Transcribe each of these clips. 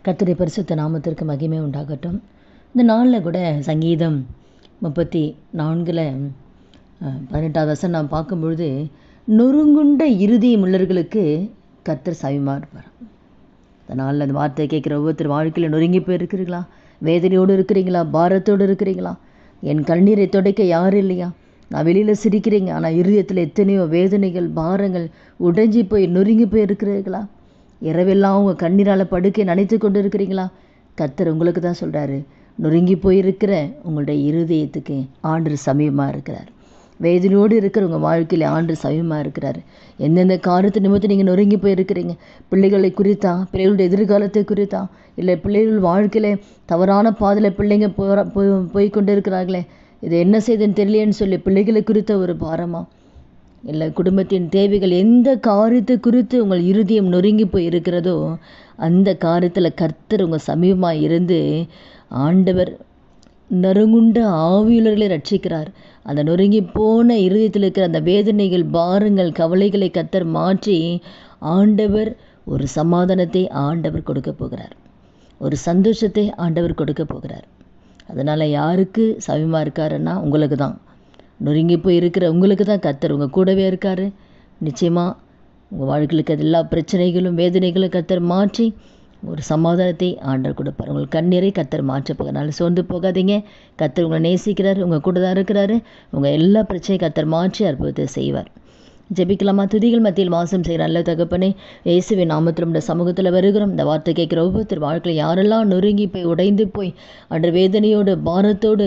கர்த்தருடைய பரிசுத்த நாமத்திற்கு மகிமை உண்டாகட்டும். இந்த நாளில் கூட சங்கீதம் 34 18வது வசனம் நாம் பார்க்கும்பொழுது, நொறுங்குண்ட இருதயம் உள்ளவர்களுக்கு கர்த்தர் சவிமாக இருப்பார். இந்த நாளில் அந்த வார்த்தையை கேட்குற ஒவ்வொருத்தர் வாழ்க்கையில் நொறுங்கி போயிருக்கிறீங்களா? வேதனையோடு இருக்கிறீங்களா? பாரத்தோடு இருக்கிறீங்களா? என் கண்ணீரை துடைக்க யாரும் இல்லையா? நான் வெளியில் சிரிக்கிறீங்க, ஆனால் இருதயத்தில் எத்தனையோ வேதனைகள், பாரங்கள் உடைஞ்சி போய் நொறுங்கி போய் இருக்கிறீர்களா? இரவெல்லாம் உங்கள் கண்ணீரால் படுக்கை நினைத்து கொண்டு இருக்கிறீங்களா? கர்த்தர் உங்களுக்கு தான் சொல்கிறாரு, நொறுங்கி போயிருக்கிற உங்களுடைய இருதயத்துக்கு ஆண்டவர் சமீபமாக இருக்கிறார். வேதனையோடு இருக்கிற உங்கள் வாழ்க்கையில் ஆண்டவர் சமீபமாக இருக்கிறார். எந்தெந்த காரியத்தை நிமித்தம் நீங்கள் நொறுங்கி போயிருக்கிறீங்க? பிள்ளைகளை குறித்தா? பிள்ளைகளுடைய எதிர்காலத்தை குறித்தா? இல்லை பிள்ளைகள் வாழ்க்கையில் தவறான பாதையில் பிள்ளைங்க போய் கொண்டு இருக்கிறார்களே, இதை என்ன செய்துன்னு தெரியலேன்னு சொல்லி பிள்ளைகளை குறித்த ஒரு பாரமா? இல்லை குடும்பத்தின் தேவைகள், எந்த காரியத்தை குறித்து உங்கள் இருதயம் நொறுங்கி போய் இருக்கிறதோ அந்த காரியத்தில் கர்த்தர் உங்கள் சமீபமாக இருந்து ஆண்டவர் நறுங்குண்ட ஆவியுள்ளவர்களை ரட்சிக்கிறார். அந்த நொறுங்கி போன இருதயத்தில் இருக்கிற அந்த வேதனைகள், பாரங்கள், கவலைகளை கர்த்தர் மாற்றி ஆண்டவர் ஒரு சமாதானத்தை ஆண்டவர் கொடுக்க போகிறார். ஒரு சந்தோஷத்தை ஆண்டவர் கொடுக்க போகிறார். அதனால் யாருக்கு சமீபமாக இருக்காருன்னா உங்களுக்கு தான். நொறுங்கி போய் இருக்கிற உங்களுக்கு தான் கர்த்தர் உங்கள் கூடவே இருக்கார். நிச்சயமாக உங்கள் வாழ்க்கைக்கு அது எல்லா பிரச்சனைகளும் வேதனைகளும் கர்த்தர் மாற்றி ஒரு சமாதானத்தை ஆண்டவர் கொடுப்பார். உங்கள் கண்ணீரை கர்த்தர் மாற்ற போகிறனால சோர்ந்து போகாதீங்க. கர்த்தர் உங்களை நேசிக்கிறார், உங்கள் கூட தான் இருக்கிறாரு. உங்கள் எல்லா பிரச்சனையும் கர்த்தர் மாற்றி அற்புதத்தை செய்வார். ஜெபிக்கலாமா? துதிகள் மத்தியில் வாசம் செய்கிற நல்ல தகப்பனே, இயேசுவின் நாமத்தில் இந்த சமூகத்தில் வருகிறோம். இந்த வார்த்தை கேட்குற ஒவ்வொருத்தர் வாழ்க்கையில் யாரெல்லாம் நொறுங்கி போய் உடைந்து போய் அன்ற வேதனையோடு பாரத்தோடு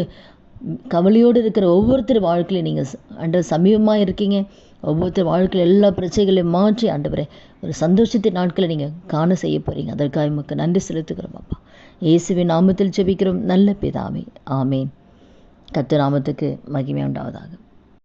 கவலையோடு இருக்கிற ஒவ்வொருத்தர் வாழ்க்கையில் நீங்கள் ஆண்டவர் சமீபமாக இருக்கீங்க. ஒவ்வொருத்தர் வாழ்க்கையில் எல்லா பிரச்சனைகளையும் மாற்றி ஆண்டவரே ஒரு சந்தோஷத்தின் நாட்களை நீங்கள் காண செய்ய போகிறீங்க. அதற்காக நமக்கு நன்றி செலுத்துகிறோம் அப்பா. இயேசுவின் நாமத்தில் ஜெபிக்கிறோம் நல்ல பிதாவே, ஆமேன். கர்த்தர் நாமத்துக்கு மகிமை உண்டாவதாக.